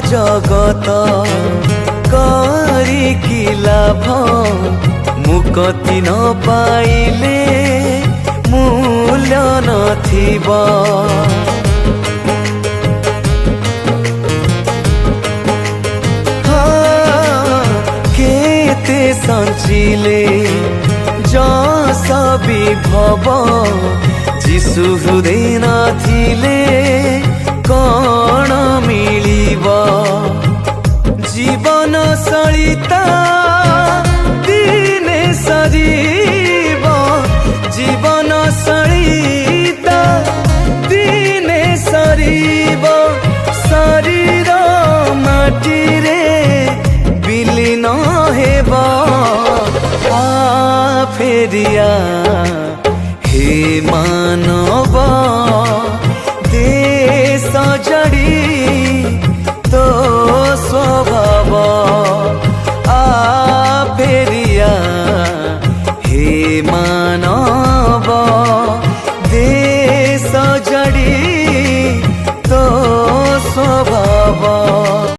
जगत करिकी लाभ मुक्ति न पाइले मूल्य नथिबा। केते संचिले जस विभव जीशु हृदय नथिले कण मिलिब। जीवन सलिता दिने सरीब, जीवन सलिता दिने सरीब। शरीर माटी रे विलीन हेब। आ फेरिया हे मानव देश जड़ी तो स्वभाव। आ फेरिया हे मानव देश जड़ी